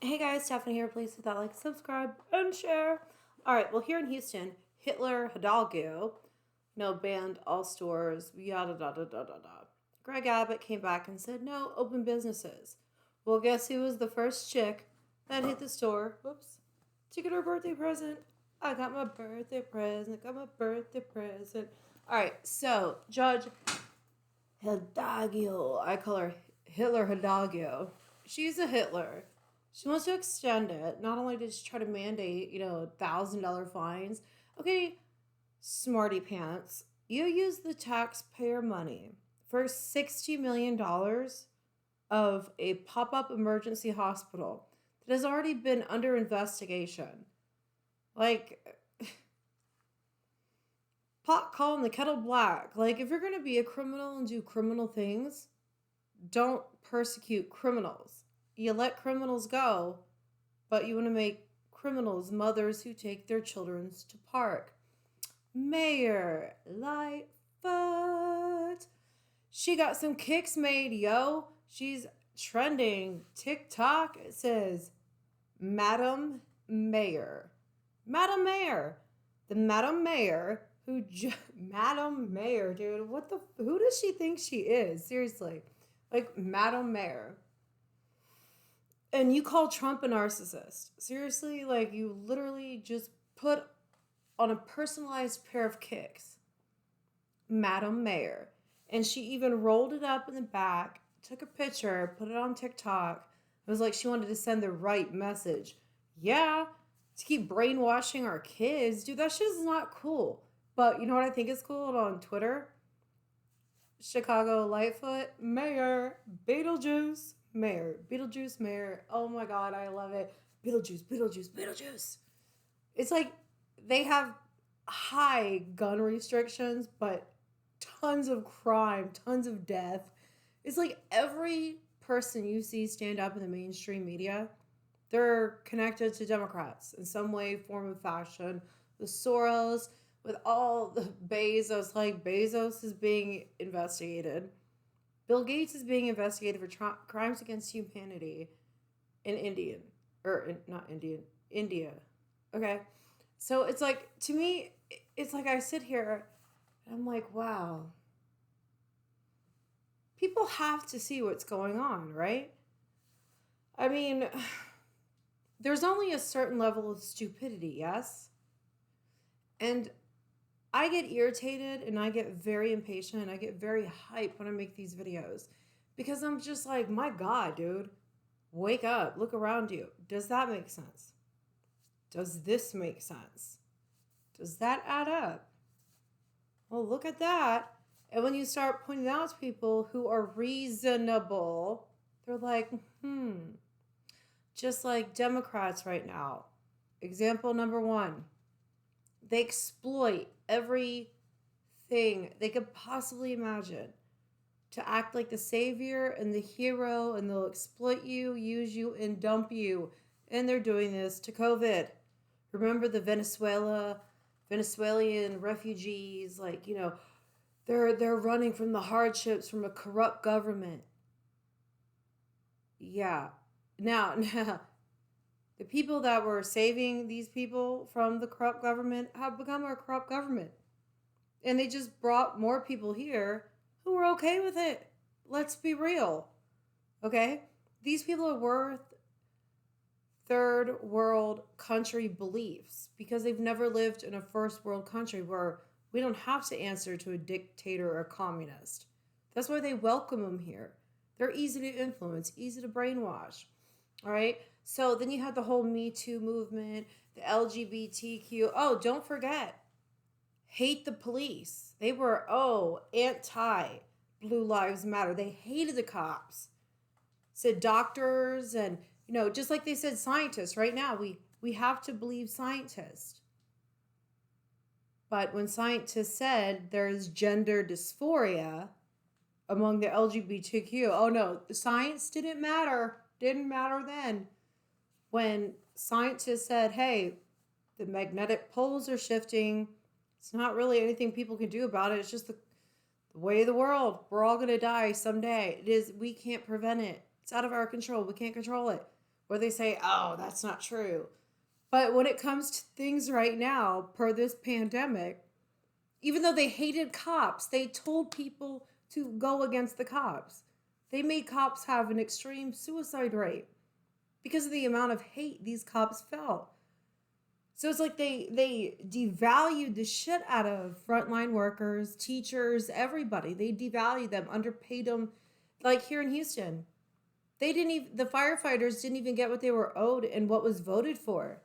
Hey guys, Stephanie here. Please hit that like, subscribe, and share. All right, well, here in Houston, Hitler Hidalgo, banned all stores, yada da da da da da. Greg Abbott came back and said, no, open businesses. Well, guess who was the first chick that hit the store? Whoops. To get her birthday present. I got my birthday present. Got my birthday present. All right, so Judge Hidalgo, I call her Hitler Hidalgo. She's a Hitler. She wants to extend it. Not only did she try to mandate, $1,000 fines. Okay, smarty pants. You use the taxpayer money for $60 million of a pop up emergency hospital that has already been under investigation. Like, pot calling the kettle black. Like, if you're going to be a criminal and do criminal things, don't persecute criminals. You let criminals go, but you want to make criminals mothers who take their children to park. Mayor Lightfoot. She got some kicks made, yo. She's trending TikTok. It says, Madam Mayor. Madam Mayor. The Madam Mayor Madam Mayor, dude. Who does she think she is? Seriously. Like, Madam Mayor. And you call Trump a narcissist. Seriously? Like, you literally just put on a personalized pair of kicks, Madam Mayor. And she even rolled it up in the back, took a picture, put it on TikTok. It was like she wanted to send the right message. Yeah, to keep brainwashing our kids. Dude, that shit is not cool. But you know what I think is cool on Twitter? Chicago Lightfoot, Mayor, Beetlejuice, Mayor, Beetlejuice, Mayor. Oh my god, I love it. Beetlejuice, Beetlejuice, Beetlejuice. It's like they have high gun restrictions, but tons of crime, tons of death. It's like every person you see stand up in the mainstream media, they're connected to Democrats in some way, form, of fashion. The Soros, with all the Bezos, like Bezos is being investigated. Bill Gates is being investigated for crimes against humanity in not Indian, India. Okay. So it's like, to me, it's like I sit here and I'm like, wow. People have to see what's going on, right? I mean, there's only a certain level of stupidity, yes? And I get irritated and I get very impatient and I get very hyped when I make these videos because I'm just like, my God, dude, wake up, look around you. Does that make sense? Does this make sense? Does that add up? Well, look at that. And when you start pointing out to people who are reasonable, they're like, just like Democrats right now. Example number one, they exploit everything they could possibly imagine to act like the savior and the hero, and they'll exploit you, use you, and dump you. And they're doing this to COVID. Remember the Venezuelan refugees, like, they're running from the hardships from a corrupt government. Yeah. Now, the people that were saving these people from the corrupt government have become our corrupt government. And they just brought more people here who were okay with it. Let's be real. Okay? These people are worth third world country beliefs because they've never lived in a first world country where we don't have to answer to a dictator or a communist. That's why they welcome them here. They're easy to influence, easy to brainwash. All right? So then you had the whole Me Too movement, the LGBTQ. Oh, don't forget, hate the police. They were, anti Blue Lives Matter. They hated the cops. Said doctors and, just like they said scientists. Right now, we have to believe scientists. But when scientists said there's gender dysphoria among the LGBTQ, oh no, the science didn't matter. Didn't matter then. When scientists said, hey, the magnetic poles are shifting, it's not really anything people can do about it. It's just the way of the world. We're all going to die someday. We can't prevent it. It's out of our control. We can't control it. where they say, oh, that's not true. But when it comes to things right now, per this pandemic, even though they hated cops, they told people to go against the cops. They made cops have an extreme suicide rate because of the amount of hate these cops felt. So it's like they devalued the shit out of frontline workers, teachers, everybody. They devalued them, underpaid them. Like here in Houston, the firefighters didn't even get what they were owed and what was voted for.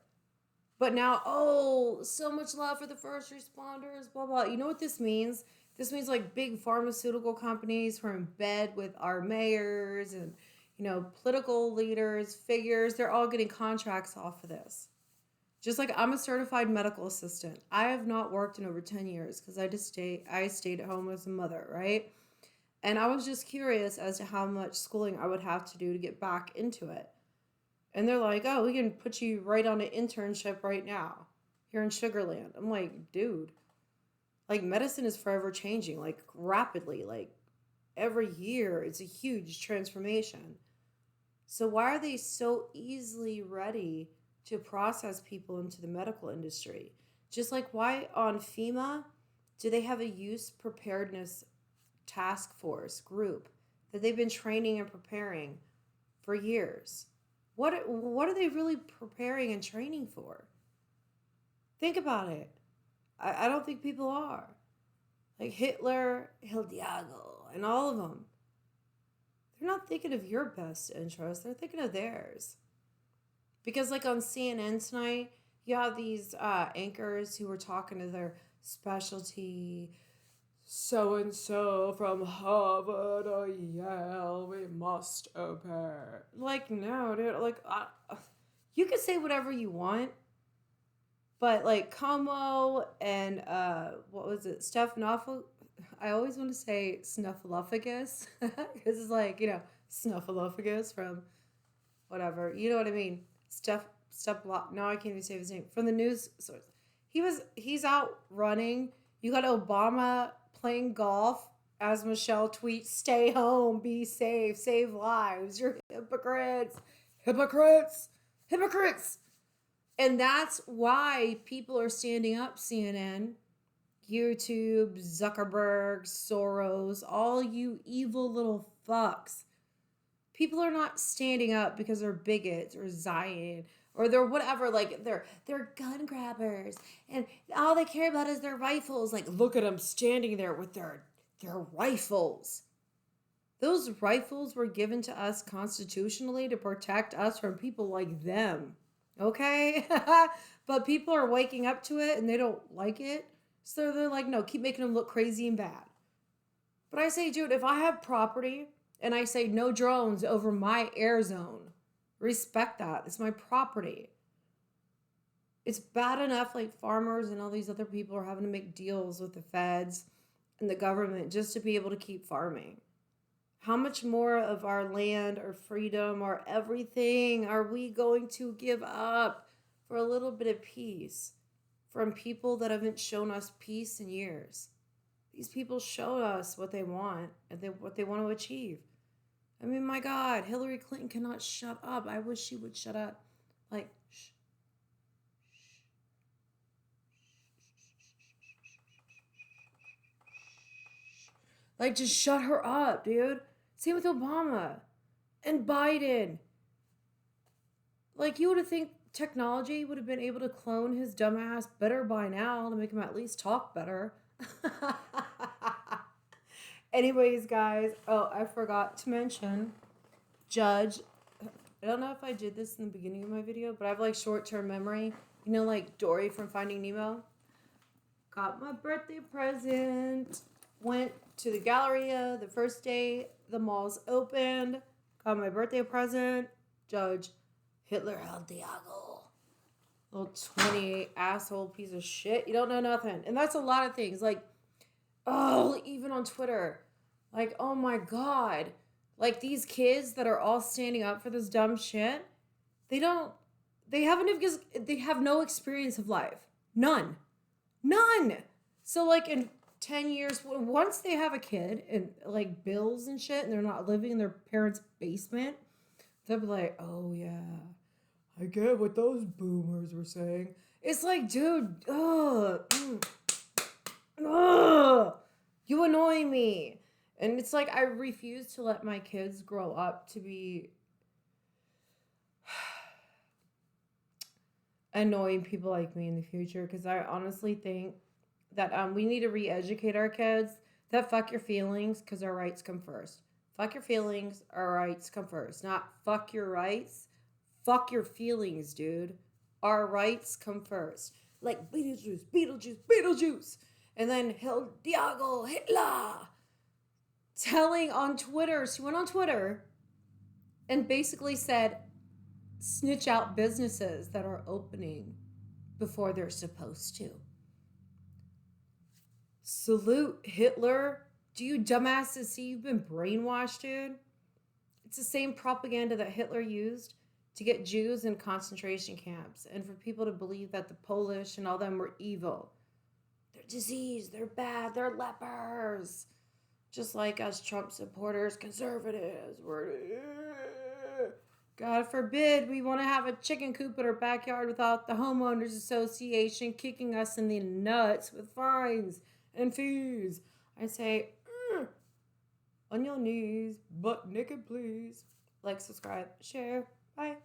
But now, oh, so much love for the first responders, blah, blah. You know what this means? This means like big pharmaceutical companies who are in bed with our mayors and, political leaders, figures. They're all getting contracts off of this. Just like I'm a certified medical assistant. I have not worked in over 10 years because I stayed at home as a mother, right? And I was just curious as to how much schooling I would have to do to get back into it. And they're like, oh, we can put you right on an internship right now here in Sugarland. I'm like, dude, like medicine is forever changing, like rapidly, like every year it's a huge transformation. So why are they so easily ready to process people into the medical industry? Just like why on FEMA do they have a youth preparedness task force group that they've been training and preparing for years? What are they really preparing and training for? Think about it. I don't think people are. Like Hitler, El Diago, and all of them. They're not thinking of your best interest. They're thinking of theirs. Because like on CNN tonight, you have these anchors who were talking to their specialty so-and-so from Harvard or Yale, we must obey. Like, no, dude. Like, you can say whatever you want, but like Como and, what was it, I always want to say Snuffleupagus, because it's like, Snuffleupagus from whatever. You know what I mean? No, I can't even say his name. From the news source. He's out running. You got Obama playing golf as Michelle tweets, stay home, be safe, save lives. You're hypocrites. Hypocrites. Hypocrites. And that's why people are standing up, CNN, YouTube, Zuckerberg, Soros, all you evil little fucks. People are not standing up because they're bigots or Zion or they're whatever, like they're gun grabbers and all they care about is their rifles. Like, look at them standing there with their rifles. Those rifles were given to us constitutionally to protect us from people like them. Okay? But people are waking up to it and they don't like it. So they're like, no, keep making them look crazy and bad. But I say, dude, if I have property and I say no drones over my air zone, respect that. It's my property. It's bad enough like farmers and all these other people are having to make deals with the feds and the government just to be able to keep farming. How much more of our land, our freedom, our everything are we going to give up for a little bit of peace from people that haven't shown us peace in years? These people show us what they want and what they want to achieve. I mean, my God, Hillary Clinton cannot shut up. I wish she would shut up. Like, shh. Like, just shut her up, dude. Same with Obama and Biden. Like, you would have think technology would have been able to clone his dumbass better by now to make him at least talk better. Anyways, guys, I forgot to mention Judge. I don't know if I did this in the beginning of my video, but I have like short-term memory. You know, like Dory from Finding Nemo. Got my birthday present. Went to the Galleria the first day the malls opened. Got my birthday present. Judge Hitler El Diago. Little 28 asshole piece of shit. You don't know nothing. And that's a lot of things. Like, oh, even on Twitter. Like, oh my God. Like these kids that are all standing up for this dumb shit. They have no experience of life. None. So like in 10 years, once they have a kid and like bills and shit and they're not living in their parents' basement, they'll be like, oh yeah, I get what those boomers were saying. It's like, dude, you annoy me. And it's like, I refuse to let my kids grow up to be annoying people like me in the future, because I honestly think that we need to re-educate our kids that fuck your feelings, because our rights come first. Fuck your feelings, our rights come first. Not fuck your rights, fuck your feelings, dude. Our rights come first. Like Beetlejuice, Beetlejuice, Beetlejuice. And then Hil Diago Hitler telling on Twitter, she went on Twitter and basically said, snitch out businesses that are opening before they're supposed to. Salute Hitler. Do you dumbasses see you've been brainwashed, dude? It's the same propaganda that Hitler used to get Jews in concentration camps and for people to believe that the Polish and all them were evil. They're diseased, they're bad, they're lepers. Just like us Trump supporters, conservatives, we're... God forbid we want to have a chicken coop in our backyard without the homeowners association kicking us in the nuts with fines and fees. I say, on your knees, butt naked, please. Like, subscribe, share. Bye.